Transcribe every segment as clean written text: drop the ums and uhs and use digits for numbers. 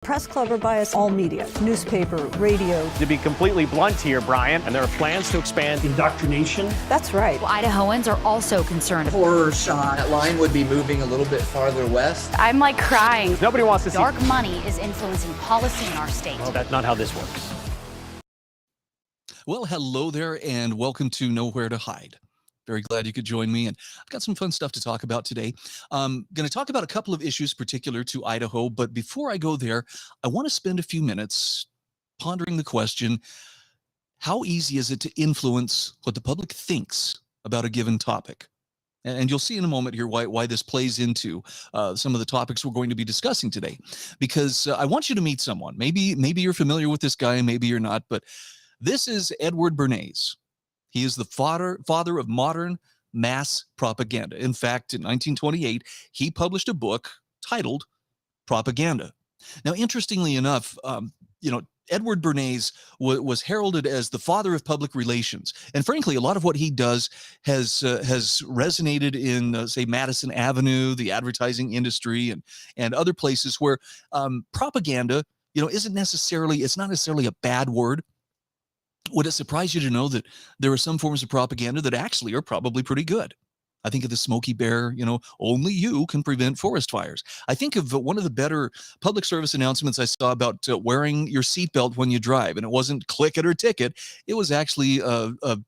Press Club are biased all media, newspaper, radio. To be completely blunt here, Brian, and there are plans to expand indoctrination. That's right. Well, Idahoans are also concerned. Horror shot. That line would be moving a little bit farther west. I'm like crying. Nobody wants to see dark money is influencing policy in our state. Well, that's not how this works. Well, hello there, and welcome to Nowhere to Hide. Very glad you could join me, and I've got some fun stuff to talk about today. I'm going to talk about a couple of issues particular to Idaho, but before I go there, I want to spend a few minutes pondering the question, how easy is it to influence what the public thinks about a given topic? And you'll see in a moment here why this plays into some of the topics we're going to be discussing today, because I want you to meet someone. Maybe you're familiar with this guy, maybe you're not, but this is Edward Bernays. He is the father of modern mass propaganda. In fact, in 1928, he published a book titled Propaganda. Now, interestingly enough, Edward Bernays was heralded as the father of public relations. And frankly, a lot of what he does has resonated in, say, Madison Avenue, the advertising industry, and other places where propaganda, it's not necessarily a bad word. Would it surprise you to know that there are some forms of propaganda that actually are probably pretty good? I think of the Smokey Bear, only you can prevent forest fires. I think of one of the better public service announcements I saw about wearing your seatbelt when you drive, and it wasn't click it or ticket. It was actually a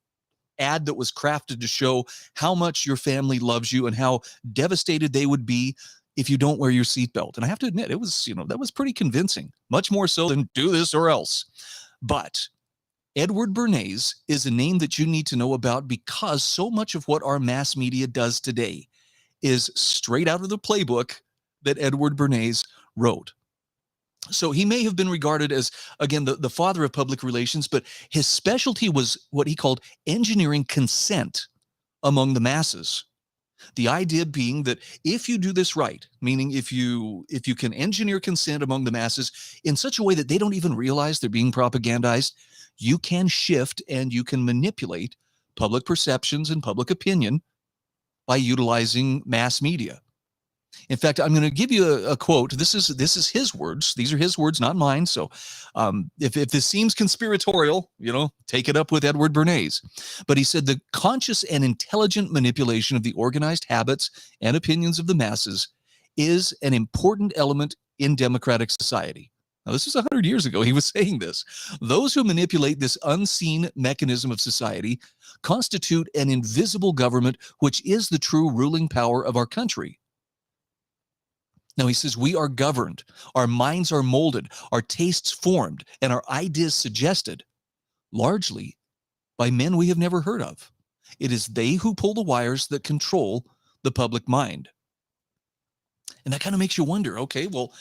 ad that was crafted to show how much your family loves you and how devastated they would be if you don't wear your seatbelt. And I have to admit, it was, that was pretty convincing, much more so than do this or else. But Edward Bernays is a name that you need to know about because so much of what our mass media does today is straight out of the playbook that Edward Bernays wrote. So he may have been regarded as, again, the father of public relations, but his specialty was what he called engineering consent among the masses. The idea being that if you do this right, meaning if you can engineer consent among the masses in such a way that they don't even realize they're being propagandized, you can shift and you can manipulate public perceptions and public opinion by utilizing mass media. In fact, I'm going to give you a quote. This is his words. These are his words, not mine. So if this seems conspiratorial, take it up with Edward Bernays. But he said, the conscious and intelligent manipulation of the organized habits and opinions of the masses is an important element in democratic society. Now, this was 100 years ago. He was saying this. Those who manipulate this unseen mechanism of society constitute an invisible government, which is the true ruling power of our country. Now, he says, we are governed, our minds are molded, our tastes formed, and our ideas suggested, largely by men we have never heard of. It is they who pull the wires that control the public mind. And that kind of makes you wonder, okay, well,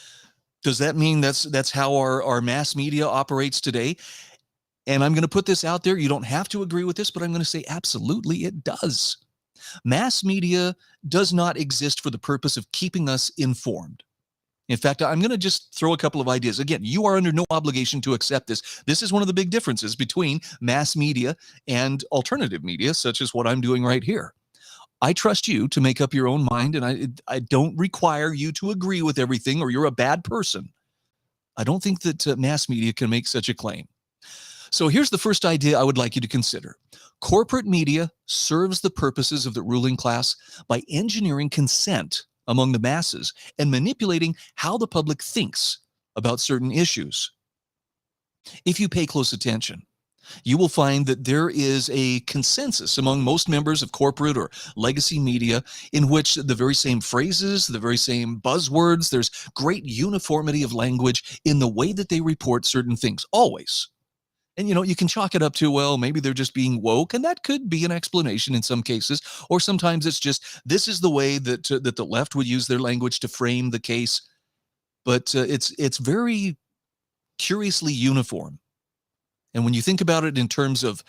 does that mean that's how our mass media operates today? And I'm going to put this out there. You don't have to agree with this, but I'm going to say absolutely it does. Mass media does not exist for the purpose of keeping us informed. In fact, I'm going to just throw a couple of ideas. Again, you are under no obligation to accept this. This is one of the big differences between mass media and alternative media, such as what I'm doing right here. I trust you to make up your own mind, and I don't require you to agree with everything or you're a bad person. I don't think that mass media can make such a claim. So here's the first idea I would like you to consider. Corporate media serves the purposes of the ruling class by engineering consent among the masses and manipulating how the public thinks about certain issues. If you pay close attention, you will find that there is a consensus among most members of corporate or legacy media in which the very same phrases, the very same buzzwords, there's great uniformity of language in the way that they report certain things, always. And, you can chalk it up to, well, maybe they're just being woke, and that could be an explanation in some cases, or sometimes it's just, this is the way that the left would use their language to frame the case. But it's very curiously uniform. And when you think about it in terms of,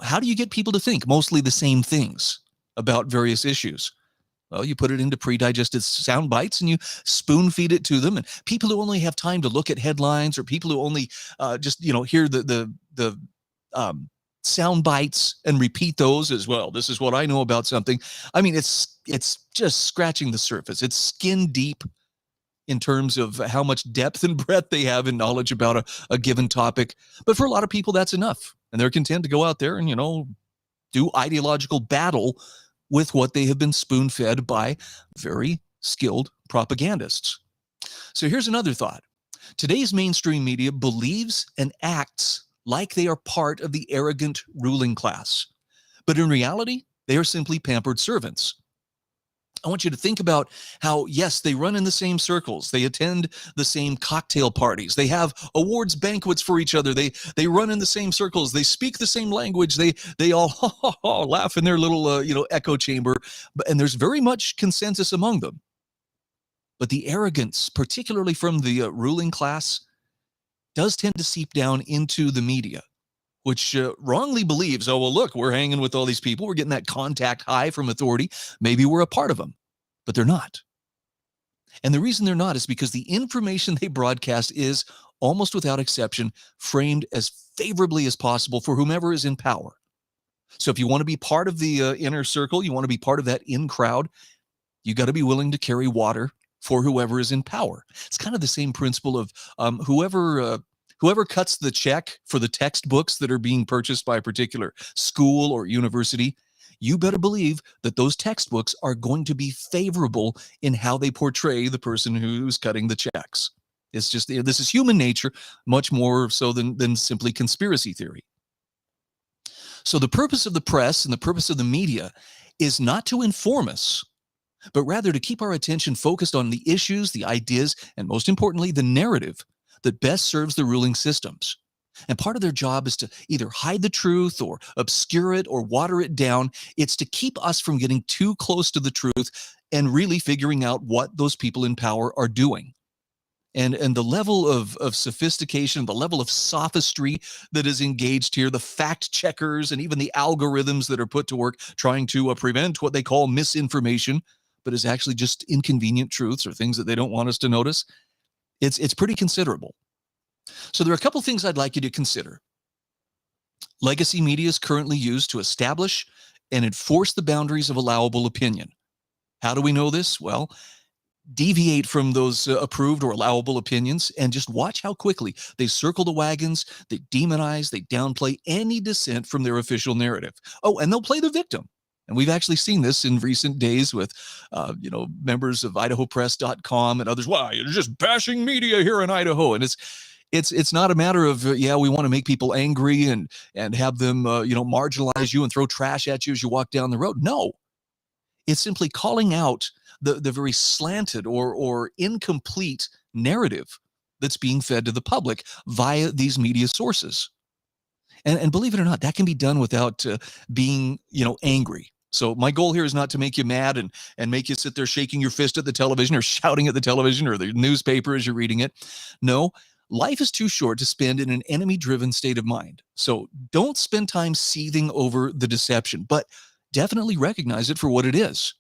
how do you get people to think mostly the same things about various issues? Well, you put it into pre-digested sound bites and you spoon feed it to them. And people who only have time to look at headlines, or people who only hear the sound bites and repeat those as well. This is what I know about something. I mean, it's just scratching the surface. It's skin deep. in terms of how much depth and breadth they have in knowledge about a given topic. But for a lot of people, that's enough. And they're content to go out there and, do ideological battle with what they have been spoon-fed by very skilled propagandists. So here's another thought. Today's mainstream media believes and acts like they are part of the arrogant ruling class. But in reality, they are simply pampered servants. I want you to think about how, yes, they run in the same circles. They attend the same cocktail parties. They have awards banquets for each other. They run in the same circles. They speak the same language. They all laugh in their little echo chamber. And there's very much consensus among them. But the arrogance, particularly from the ruling class, does tend to seep down into the media, which wrongly believes, oh, well, look, we're hanging with all these people. We're getting that contact high from authority. Maybe we're a part of them, but they're not. And the reason they're not is because the information they broadcast is, almost without exception, framed as favorably as possible for whomever is in power. So if you want to be part of the inner circle, you want to be part of that in crowd, you got to be willing to carry water for whoever is in power. It's kind of the same principle of whoever cuts the check for the textbooks that are being purchased by a particular school or university, you better believe that those textbooks are going to be favorable in how they portray the person who's cutting the checks. It's just, this is human nature, much more so than simply conspiracy theory. So the purpose of the press and the purpose of the media is not to inform us, but rather to keep our attention focused on the issues, the ideas, and most importantly, the narrative that best serves the ruling systems. And part of their job is to either hide the truth or obscure it or water it down. It's to keep us from getting too close to the truth and really figuring out what those people in power are doing. And the level of sophistication, the level of sophistry that is engaged here, the fact checkers and even the algorithms that are put to work trying to prevent what they call misinformation, but is actually just inconvenient truths or things that they don't want us to notice. It's pretty considerable. So there are a couple things I'd like you to consider. Legacy media is currently used to establish and enforce the boundaries of allowable opinion. How do we know this? Well, deviate from those approved or allowable opinions and just watch how quickly they circle the wagons, they demonize, they downplay any dissent from their official narrative. Oh, and they'll play the victim. And we've actually seen this in recent days with, members of IdahoPress.com and others. Wow, you're just bashing media here in Idaho. And it's not a matter of, we want to make people angry and have them, marginalize you and throw trash at you as you walk down the road. No, it's simply calling out the very slanted or incomplete narrative that's being fed to the public via these media sources. And believe it or not, that can be done without being, angry. So my goal here is not to make you mad and make you sit there shaking your fist at the television or shouting at the television or the newspaper as you're reading it. No, life is too short to spend in an enemy-driven state of mind. So don't spend time seething over the deception, but definitely recognize it for what it is.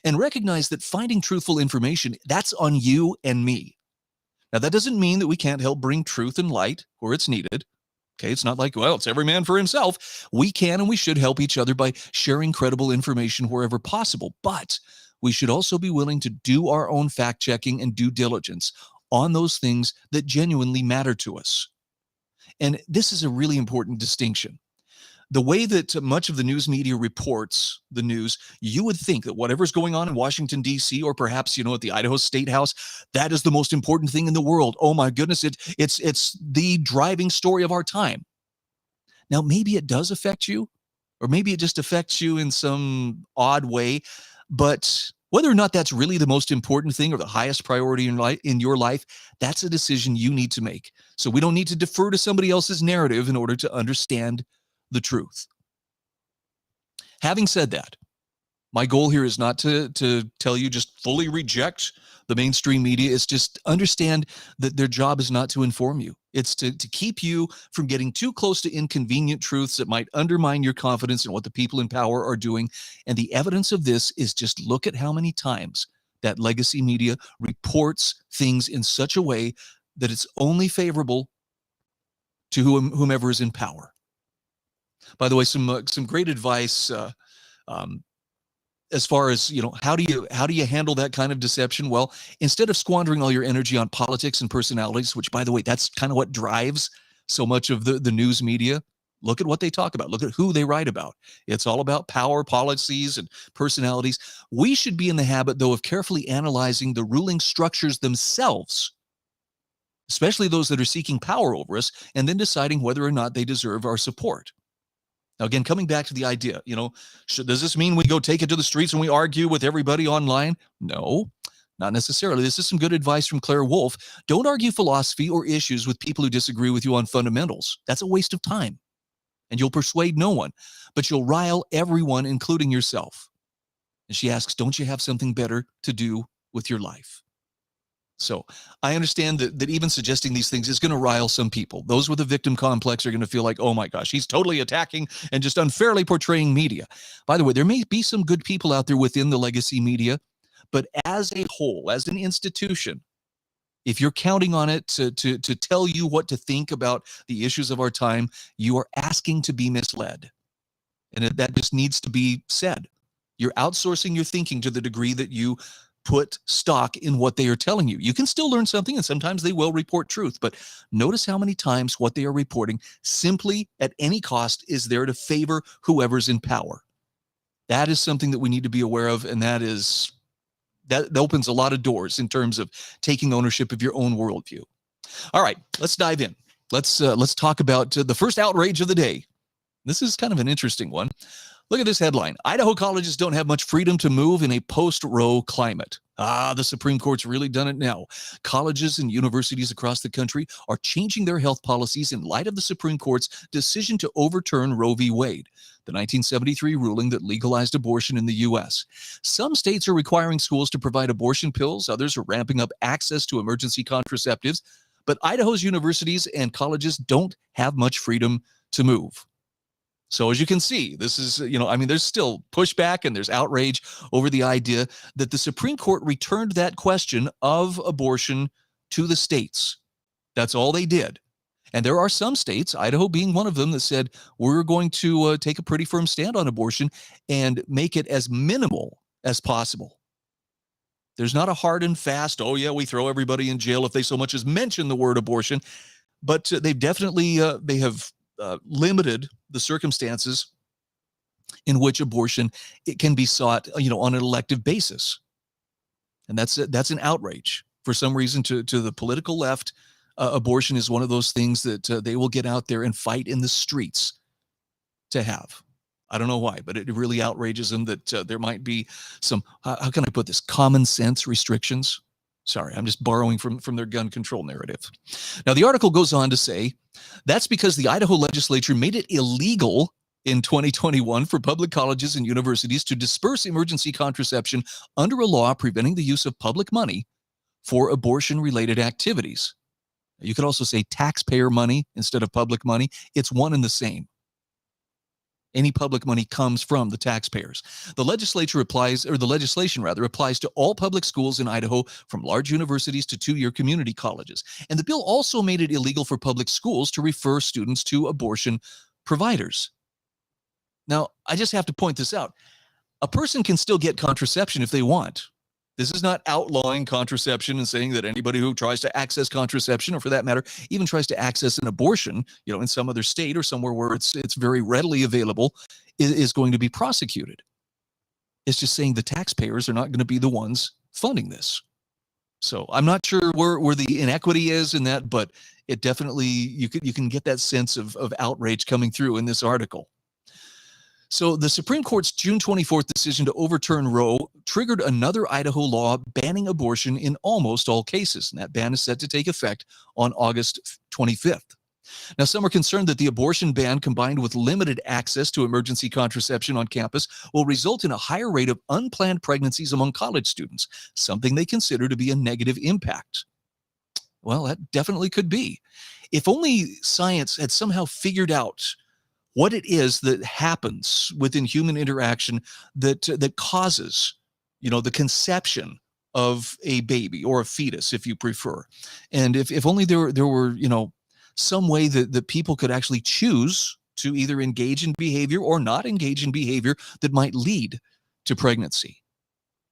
And recognize that finding truthful information, that's on you and me. Now, that doesn't mean that we can't help bring truth and light where it's needed. Okay, it's not like, well, it's every man for himself. We can and we should help each other by sharing credible information wherever possible. But we should also be willing to do our own fact-checking and due diligence on those things that genuinely matter to us. And this is a really important distinction. The way that much of the news media reports the news, you would think that whatever's going on in Washington, D.C., or perhaps, at the Idaho State House, that is the most important thing in the world. Oh, my goodness, it's the driving story of our time. Now, maybe it does affect you, or maybe it just affects you in some odd way, but whether or not that's really the most important thing or the highest priority in your life, that's a decision you need to make. So we don't need to defer to somebody else's narrative in order to understand the truth. Having said that, my goal here is not to tell you just fully reject the mainstream media. It's just understand that their job is not to inform you. It's to keep you from getting too close to inconvenient truths that might undermine your confidence in what the people in power are doing. And the evidence of this is just look at how many times that legacy media reports things in such a way that it's only favorable to whomever is in power. By the way, some great advice as far as, how do you handle that kind of deception? Well, instead of squandering all your energy on politics and personalities, which, by the way, that's kind of what drives so much of the news media. Look at what they talk about. Look at who they write about. It's all about power, policies, and personalities. We should be in the habit, though, of carefully analyzing the ruling structures themselves, especially those that are seeking power over us, and then deciding whether or not they deserve our support. Now, again, coming back to the idea, does this mean we go take it to the streets and we argue with everybody online? No, not necessarily. This is some good advice from Claire Wolf. Don't argue philosophy or issues with people who disagree with you on fundamentals. That's a waste of time. And you'll persuade no one, but you'll rile everyone, including yourself. And she asks, don't you have something better to do with your life? So I understand that even suggesting these things is going to rile some people. Those with a victim complex are going to feel like, oh my gosh, he's totally attacking and just unfairly portraying media. By the way, there may be some good people out there within the legacy media, but as a whole, as an institution, if you're counting on it to tell you what to think about the issues of our time, you are asking to be misled. And that just needs to be said. You're outsourcing your thinking to the degree that you put stock in what they are telling you. You can still learn something, and sometimes they will report truth, but notice how many times what they are reporting simply at any cost is there to favor whoever's in power. That is something that we need to be aware of, and that opens a lot of doors in terms of taking ownership of your own worldview. All right, let's dive in. Let's talk about the first outrage of the day. This is kind of an interesting one. Look at this headline. Idaho colleges don't have much freedom to move in a post-Roe climate. The Supreme Court's really done it now. Colleges and universities across the country are changing their health policies in light of the Supreme Court's decision to overturn Roe v. Wade, the 1973 ruling that legalized abortion in the U.S. Some states are requiring schools to provide abortion pills. Others are ramping up access to emergency contraceptives. But Idaho's universities and colleges don't have much freedom to move. So as you can see, this is, there's still pushback and there's outrage over the idea that the Supreme Court returned that question of abortion to the states. That's all they did. And there are some states, Idaho being one of them, that said, we're going to take a pretty firm stand on abortion and make it as minimal as possible. There's not a hard and fast, oh yeah, we throw everybody in jail if they so much as mention the word abortion. But they've definitely, they have limited the circumstances in which abortion it can be sought, on an elective basis. And that's an outrage. For some reason, to the political left, abortion is one of those things that they will get out there and fight in the streets to have. I don't know why, but it really outrages them that there might be some, how can I put this, common sense restrictions. Sorry, I'm just borrowing from their gun control narrative. Now, the article goes on to say, that's because the Idaho legislature made it illegal in 2021 for public colleges and universities to disperse emergency contraception under a law preventing the use of public money for abortion-related activities. You could also say taxpayer money instead of public money. It's one and the same. Any public money comes from the taxpayers. The legislation applies to all public schools in Idaho, from large universities to two-year community colleges. And the bill also made it illegal for public schools to refer students to abortion providers. Now, I just have to point this out. A person can still get contraception if they want. This is not outlawing contraception and saying that anybody who tries to access contraception, or for that matter, even tries to access an abortion, in some other state or somewhere where it's very readily available, is going to be prosecuted. It's just saying the taxpayers are not going to be the ones funding this. So I'm not sure where the inequity is in that, but it definitely, you can get that sense of outrage coming through in this article. So the Supreme Court's June 24th decision to overturn Roe triggered another Idaho law banning abortion in almost all cases. And that ban is set to take effect on August 25th. Now, some are concerned that the abortion ban, combined with limited access to emergency contraception on campus, will result in a higher rate of unplanned pregnancies among college students, something they consider to be a negative impact. Well, that definitely could be. If only science had somehow figured out what it is that happens within human interaction that causes, the conception of a baby or a fetus, if you prefer. And if only there were, some way that people could actually choose to either engage in behavior or not engage in behavior that might lead to pregnancy.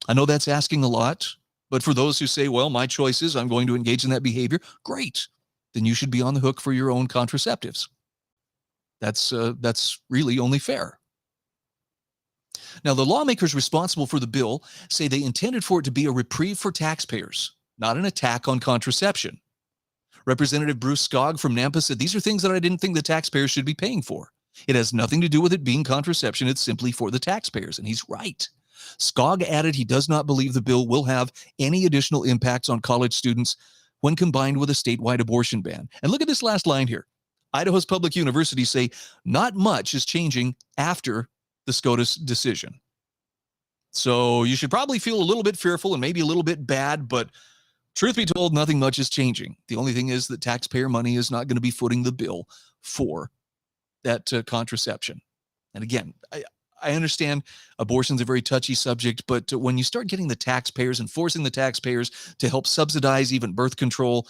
I know that's asking a lot, but for those who say, well, my choice is I'm going to engage in that behavior, great. Then you should be on the hook for your own contraceptives. That's really only fair. Now, the lawmakers responsible for the bill say they intended for it to be a reprieve for taxpayers, not an attack on contraception. Representative Bruce Skog from Nampa said, these are things that I didn't think the taxpayers should be paying for. It has nothing to do with it being contraception. It's simply for the taxpayers. And he's right. Skog added he does not believe the bill will have any additional impacts on college students when combined with a statewide abortion ban. And look at this last line here. Idaho's public universities say not much is changing after the SCOTUS decision. So you should probably feel a little bit fearful and maybe a little bit bad, but truth be told, nothing much is changing. The only thing is that taxpayer money is not going to be footing the bill for that contraception. And again, I understand abortion's a very touchy subject, but when you start getting the taxpayers and forcing the taxpayers to help subsidize even birth control,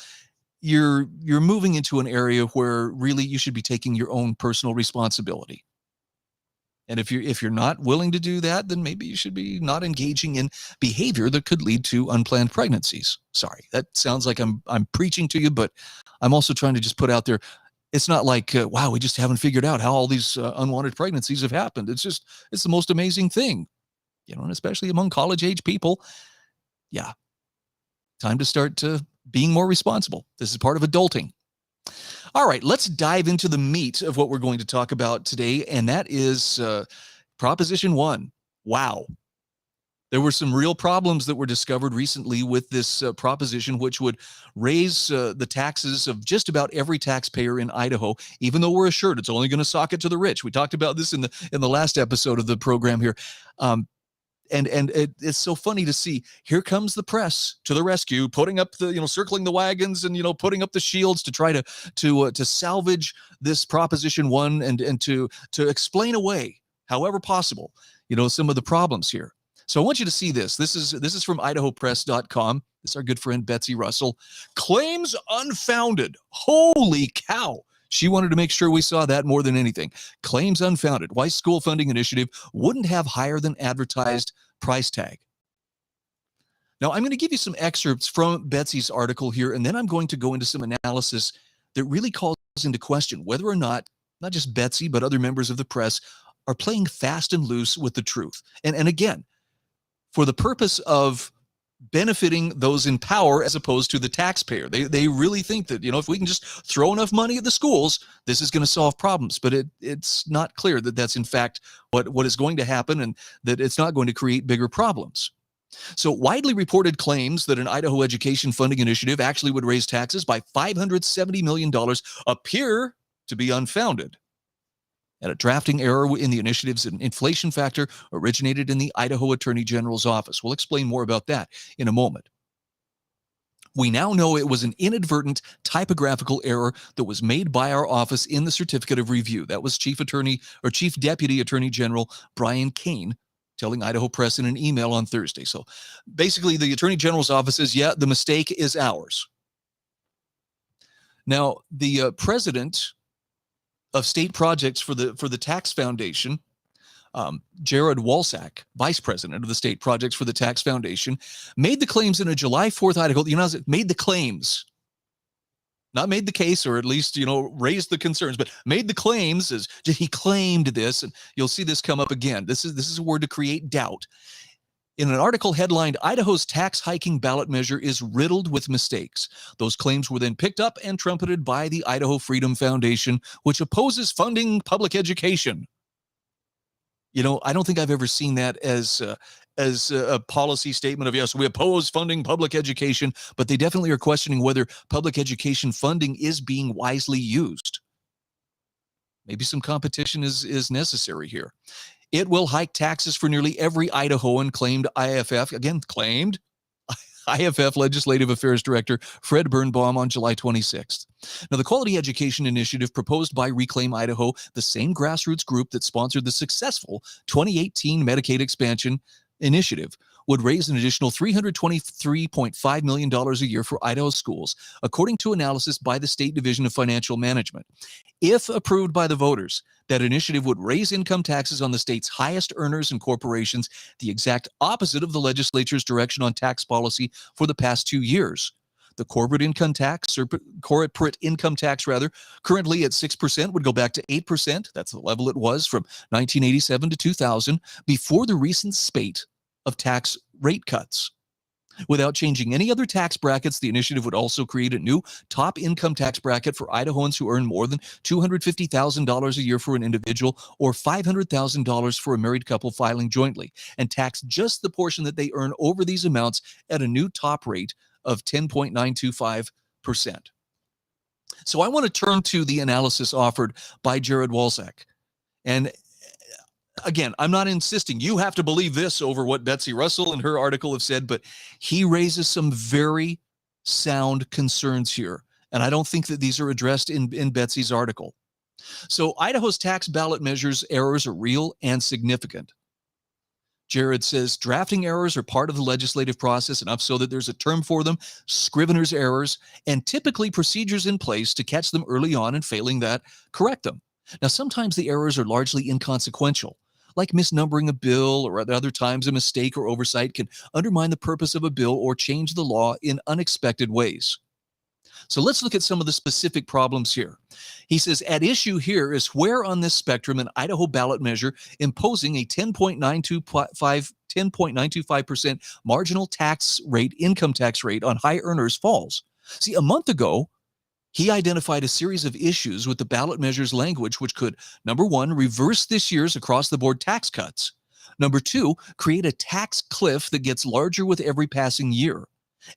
you're moving into an area where really you should be taking your own personal responsibility. And if you're not willing to do that, then maybe you should be not engaging in behavior that could lead to unplanned pregnancies. Sorry, that sounds like I'm preaching to you, but I'm also trying to just put out there, it's not like, wow, we just haven't figured out how all these unwanted pregnancies have happened. It's the most amazing thing, and especially among college-age people. Yeah, time to start being more responsible. This is part of adulting. All right, let's dive into the meat of what we're going to talk about today, and that is Proposition 1. Wow. There were some real problems that were discovered recently with this proposition, which would raise the taxes of just about every taxpayer in Idaho, even though we're assured it's only going to sock it to the rich. We talked about this in the last episode of the program here. And it's so funny to see, here comes the press to the rescue, putting up the, circling the wagons and, putting up the shields to try to salvage this Proposition 1 and to explain away, however possible, some of the problems here. So I want you to see this. This is from idahopress.com. This is our good friend Betsy Russell. Claims unfounded. Holy cow. She wanted to make sure we saw that more than anything. Claims unfounded. Why school funding initiative wouldn't have higher than advertised price tag. Now, I'm going to give you some excerpts from Betsy's article here, and then I'm going to go into some analysis that really calls into question whether or not just Betsy, but other members of the press are playing fast and loose with the truth. And again, for the purpose of benefiting those in power as opposed to the taxpayer. They really think that, if we can just throw enough money at the schools, this is going to solve problems. But it's not clear that that's in fact what is going to happen, and that it's not going to create bigger problems. So widely reported claims that an Idaho education funding initiative actually would raise taxes by $570 million appear to be unfounded. And a drafting error in the initiative's inflation factor originated in the Idaho Attorney General's office. We'll explain more about that in a moment. We now know it was an inadvertent typographical error that was made by our office in the certificate of review. That was Chief Deputy Attorney General Brian Kane telling Idaho Press in an email on Thursday. So basically the Attorney General's office says, yeah, the mistake is ours. Now, the president of state projects for the Tax Foundation, Jared Walsh, vice president of the state projects for the Tax Foundation, made the claims in a July 4th article. Made the claims, not made the case, or at least raised the concerns, but made the claims as he claimed this, and you'll see this come up again. This is a word to create doubt. In an article headlined, Idaho's tax hiking ballot measure is riddled with mistakes. Those claims were then picked up and trumpeted by the Idaho Freedom Foundation, which opposes funding public education. I don't think I've ever seen that as a policy statement of, yes, we oppose funding public education, but they definitely are questioning whether public education funding is being wisely used. Maybe some competition is necessary here. It will hike taxes for nearly every Idahoan, claimed IFF Legislative Affairs Director Fred Birnbaum on July 26th. Now, the Quality Education Initiative proposed by Reclaim Idaho, the same grassroots group that sponsored the successful 2018 Medicaid expansion, initiative would raise an additional $323.5 million a year for Idaho schools, according to analysis by the State Division of Financial Management. If approved by the voters, that initiative would raise income taxes on the state's highest earners and corporations, the exact opposite of the legislature's direction on tax policy for the past 2 years. The corporate income tax, currently at 6%, would go back to 8%. That's the level it was from 1987 to 2000, before the recent spate of tax rate cuts. Without changing any other tax brackets, the initiative would also create a new top income tax bracket for Idahoans who earn more than $250,000 a year for an individual or $500,000 for a married couple filing jointly, and tax just the portion that they earn over these amounts at a new top rate of 10.925%. So I want to turn to the analysis offered by Jared Walsh. And again, I'm not insisting you have to believe this over what Betsy Russell and her article have said, but he raises some very sound concerns here. And I don't think that these are addressed in Betsy's article. So Idaho's tax ballot measures errors are real and significant. Jared says drafting errors are part of the legislative process, enough so that there's a term for them, scrivener's errors, and typically procedures in place to catch them early on and failing that, correct them. Now, sometimes the errors are largely inconsequential, like misnumbering a bill, or at other times a mistake or oversight can undermine the purpose of a bill or change the law in unexpected ways. So let's look at some of the specific problems here. He says, at issue here is where on this spectrum an Idaho ballot measure imposing a 10.925% marginal tax rate, income tax rate on high earners falls. See, a month ago, he identified a series of issues with the ballot measure's language, which could, number one, reverse this year's across-the-board tax cuts. Number two, create a tax cliff that gets larger with every passing year.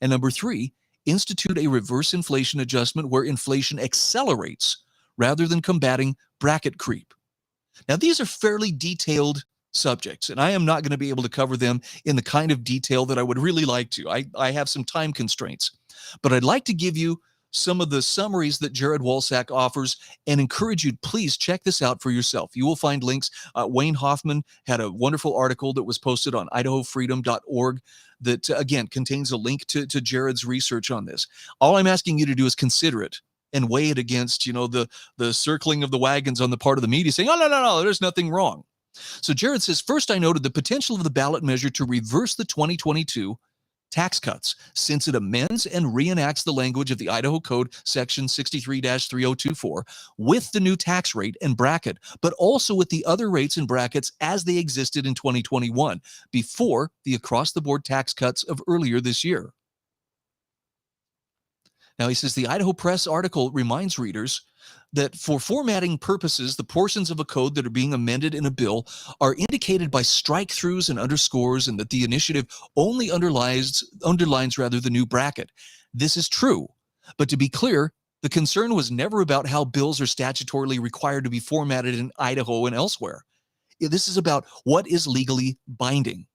And number three, institute a reverse inflation adjustment where inflation accelerates rather than combating bracket creep. Now, these are fairly detailed subjects, and I am not going to be able to cover them in the kind of detail that I would really like to. I have some time constraints, but I'd like to give you some of the summaries that Jared Walsh offers and encourage you, please check this out for yourself. You will find links. Wayne Hoffman had a wonderful article that was posted on idahofreedom.org that, again, contains a link to Jared's research on this. All I'm asking you to do is consider it and weigh it against, the circling of the wagons on the part of the media saying, oh, no, there's nothing wrong. So Jared says, first, I noted the potential of the ballot measure to reverse the 2022 tax cuts, since it amends and reenacts the language of the Idaho Code Section 63-3024 with the new tax rate and bracket, but also with the other rates and brackets as they existed in 2021, before the across-the-board tax cuts of earlier this year. Now, he says the Idaho Press article reminds readers that for formatting purposes, the portions of a code that are being amended in a bill are indicated by strike-throughs and underscores, and that the initiative only underlines the new bracket. This is true, but to be clear, the concern was never about how bills are statutorily required to be formatted in Idaho and elsewhere. This is about what is legally binding.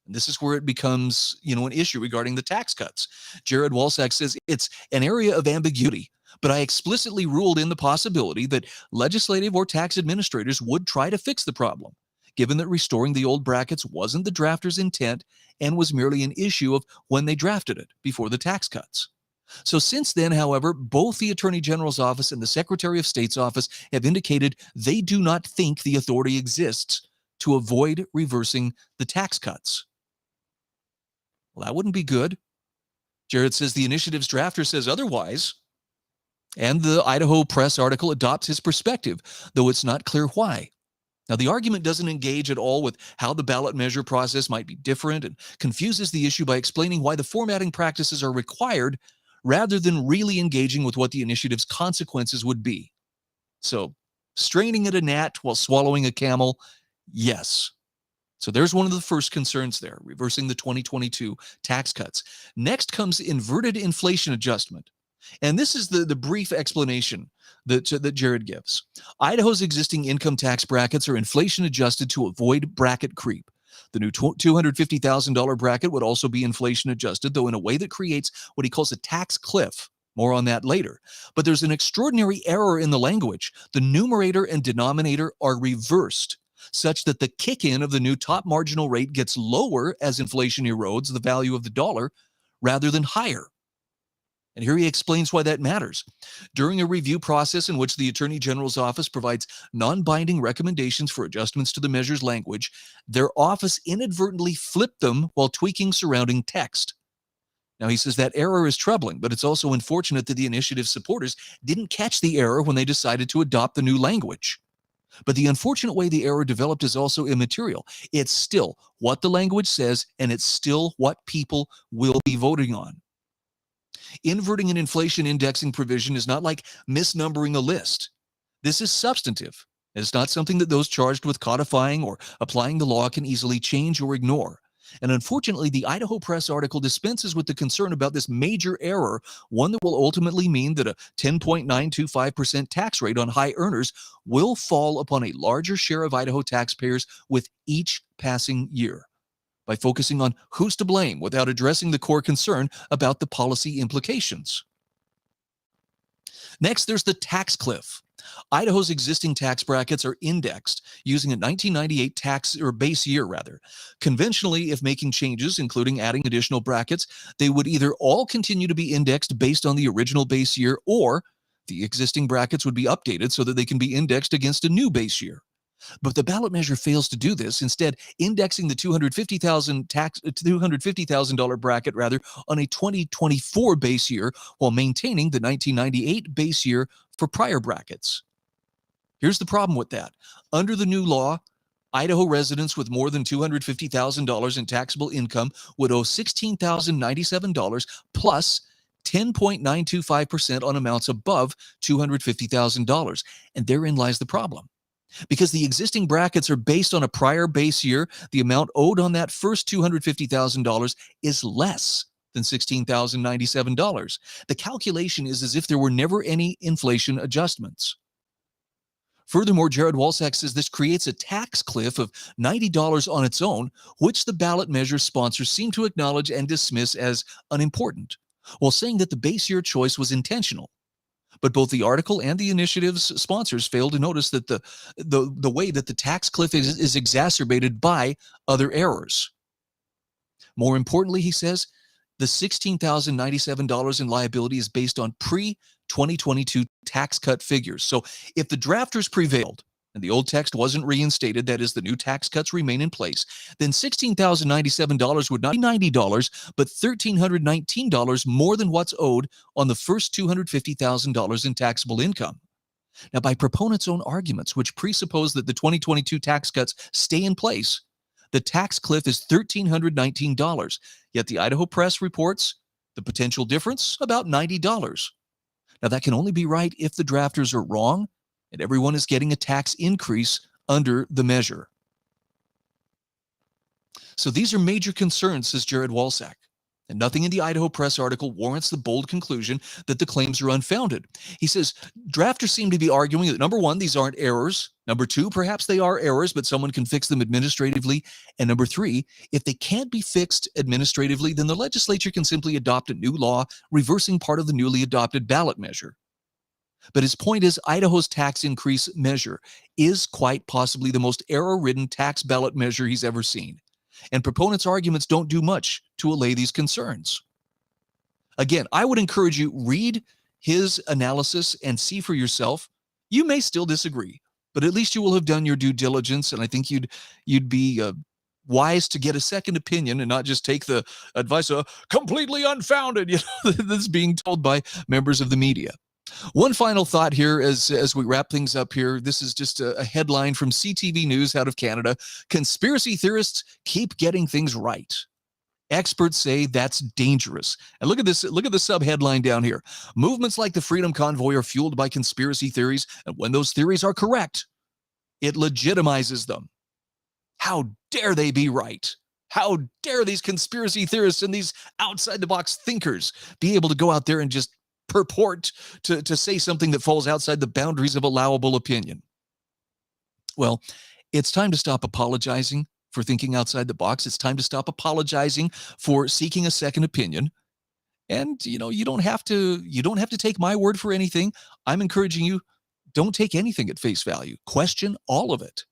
And this is where it becomes, an issue regarding the tax cuts. Jared Walsh says it's an area of ambiguity, but I explicitly ruled in the possibility that legislative or tax administrators would try to fix the problem, given that restoring the old brackets wasn't the drafter's intent and was merely an issue of when they drafted it before the tax cuts. So since then, however, both the Attorney General's office and the Secretary of State's office have indicated they do not think the authority exists to avoid reversing the tax cuts. Well, that wouldn't be good. Jared says the initiative's drafter says otherwise, and the Idaho Press article adopts his perspective, though it's not clear why. Now, the argument doesn't engage at all with how the ballot measure process might be different and confuses the issue by explaining why the formatting practices are required rather than really engaging with what the initiative's consequences would be. So, straining at a gnat while swallowing a camel, yes. So there's one of the first concerns there, reversing the 2022 tax cuts. Next comes inverted inflation adjustment. And this is the brief explanation that Jared gives. Idaho's existing income tax brackets are inflation adjusted to avoid bracket creep. The new $250,000 bracket would also be inflation adjusted, though in a way that creates what he calls a tax cliff. More on that later. But there's an extraordinary error in the language. The numerator and denominator are reversed. such that the kick-in of the new top marginal rate gets lower as inflation erodes the value of the dollar rather than higher. And here he explains why that matters. During a review process in which the Attorney General's office provides non-binding recommendations for adjustments to the measure's language, their office inadvertently flipped them while tweaking surrounding text. Now, he says that error is troubling, but it's also unfortunate that the initiative's supporters didn't catch the error when they decided to adopt the new language. But the unfortunate way the error developed is also immaterial. It's still what the language says, and it's still what people will be voting on. Inverting an inflation indexing provision is not like misnumbering a list. This is substantive. It's not something that those charged with codifying or applying the law can easily change or ignore. And unfortunately, the Idaho Press article dispenses with the concern about this major error, one that will ultimately mean that a 10.925% tax rate on high earners will fall upon a larger share of Idaho taxpayers with each passing year, by focusing on who's to blame without addressing the core concern about the policy implications. Next, there's the tax cliff. Idaho's existing tax brackets are indexed using a 1998 tax or base year rather. Conventionally, if making changes, including adding additional brackets, they would either all continue to be indexed based on the original base year, or the existing brackets would be updated so that they can be indexed against a new base year. But the ballot measure fails to do this, instead indexing the $250,000 bracket rather on a 2024 base year while maintaining the 1998 base year for prior brackets. Here's the problem with that. Under the new law, Idaho residents with more than $250,000 in taxable income would owe $16,097 plus 10.925% on amounts above $250,000. And therein lies the problem. Because the existing brackets are based on a prior base year, the amount owed on that first $250,000 is less than $16,097. The calculation is as if there were never any inflation adjustments. Furthermore, Jared Walsh says this creates a tax cliff of $90 on its own, which the ballot measure sponsors seem to acknowledge and dismiss as unimportant, while saying that the base year choice was intentional. But both the article and the initiative's sponsors fail to notice that the way that the tax cliff is exacerbated by other errors. More importantly, he says, the $16,097 in liability is based on pre-2022 tax cut figures. So if the drafters prevailed and the old text wasn't reinstated, that is, the new tax cuts remain in place, then $16,097 would not be $90, but $1,319 more than what's owed on the first $250,000 in taxable income. Now, by proponents' own arguments, which presuppose that the 2022 tax cuts stay in place, the tax cliff is $1,319, yet the Idaho Press reports the potential difference about $90. Now, that can only be right if the drafters are wrong and everyone is getting a tax increase under the measure. So these are major concerns, says Jared Walsack, and nothing in the Idaho Press article warrants the bold conclusion that the claims are unfounded. He says drafters seem to be arguing that, number one, these aren't errors. Number two, perhaps they are errors, but someone can fix them administratively. And number three, if they can't be fixed administratively, then the legislature can simply adopt a new law reversing part of the newly adopted ballot measure. But his point is Idaho's tax increase measure is quite possibly the most error-ridden tax ballot measure he's ever seen. And proponents' arguments don't do much to allay these concerns. Again, I would encourage you, read his analysis and see for yourself. You may still disagree, but at least you will have done your due diligence, and I think you'd be wise to get a second opinion and not just take the advice of completely unfounded, that's being told by members of the media. One final thought here as we wrap things up here. This is just a headline from CTV News out of Canada. Conspiracy theorists keep getting things right. Experts say that's dangerous. And look at this. Look at the sub-headline down here. Movements like the Freedom Convoy are fueled by conspiracy theories, and when those theories are correct, it legitimizes them. How dare they be right? How dare these conspiracy theorists and these outside-the-box thinkers be able to go out there and just purport to say something that falls outside the boundaries of allowable opinion? Well, it's time to stop apologizing for thinking outside the box. It's time to stop apologizing for seeking a second opinion. And you don't have to take my word for anything. I'm encouraging you, don't take anything at face value. Question all of it.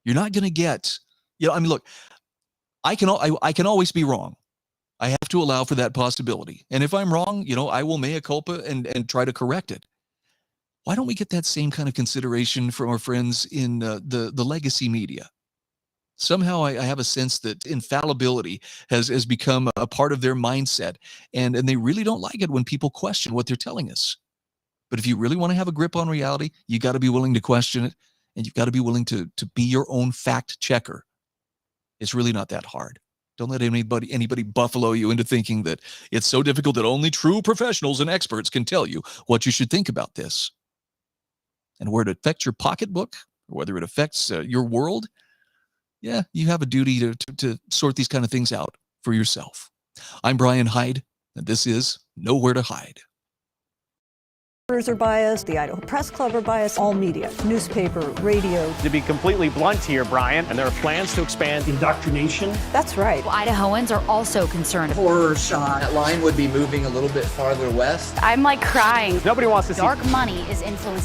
You're not going to get, I mean, look, I can always be wrong. I have to allow for that possibility. And if I'm wrong, I will mea culpa and try to correct it. Why don't we get that same kind of consideration from our friends in the legacy media? Somehow I have a sense that infallibility has become a part of their mindset, and they really don't like it when people question what they're telling us. But if you really want to have a grip on reality, you got to be willing to question it, and you've got to be willing to be your own fact checker. It's really not that hard. Don't let anybody buffalo you into thinking that it's so difficult that only true professionals and experts can tell you what you should think about this. And where it affects your pocketbook, or whether it affects your world, yeah, you have a duty to sort these kind of things out for yourself. I'm Brian Hyde, and this is Nowhere to Hide. Are biased, the Idaho Press Club are biased, all media, newspaper, radio. To be completely blunt here, Brian, and there are plans to expand indoctrination. That's right. Idahoans are also concerned. Horror shot. That line would be moving a little bit farther west. I'm like crying. Nobody wants to see Dark money is influencing